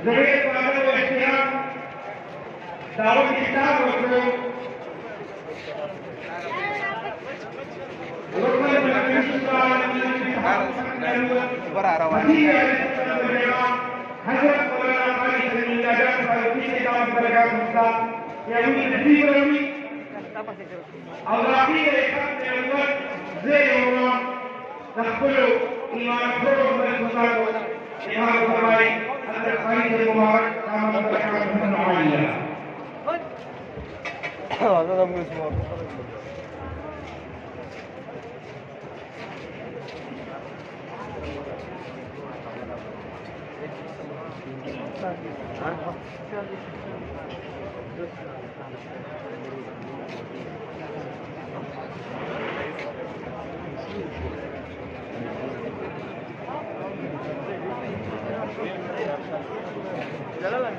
زوجة العمل والاحترام دعوة الكتاب والسلوك وركن النبي صلى الله عليه وسلم حضرت مولانا علي سليم الله جعفر في كتاب بركات الإسلام يقول نبي ربي الله في الحق الأول زي الله نقبل إيمان كل من الصلاة إمام الفرائض أن الحديث المبارك كما بركات من عليها هذا من اسمه Jalan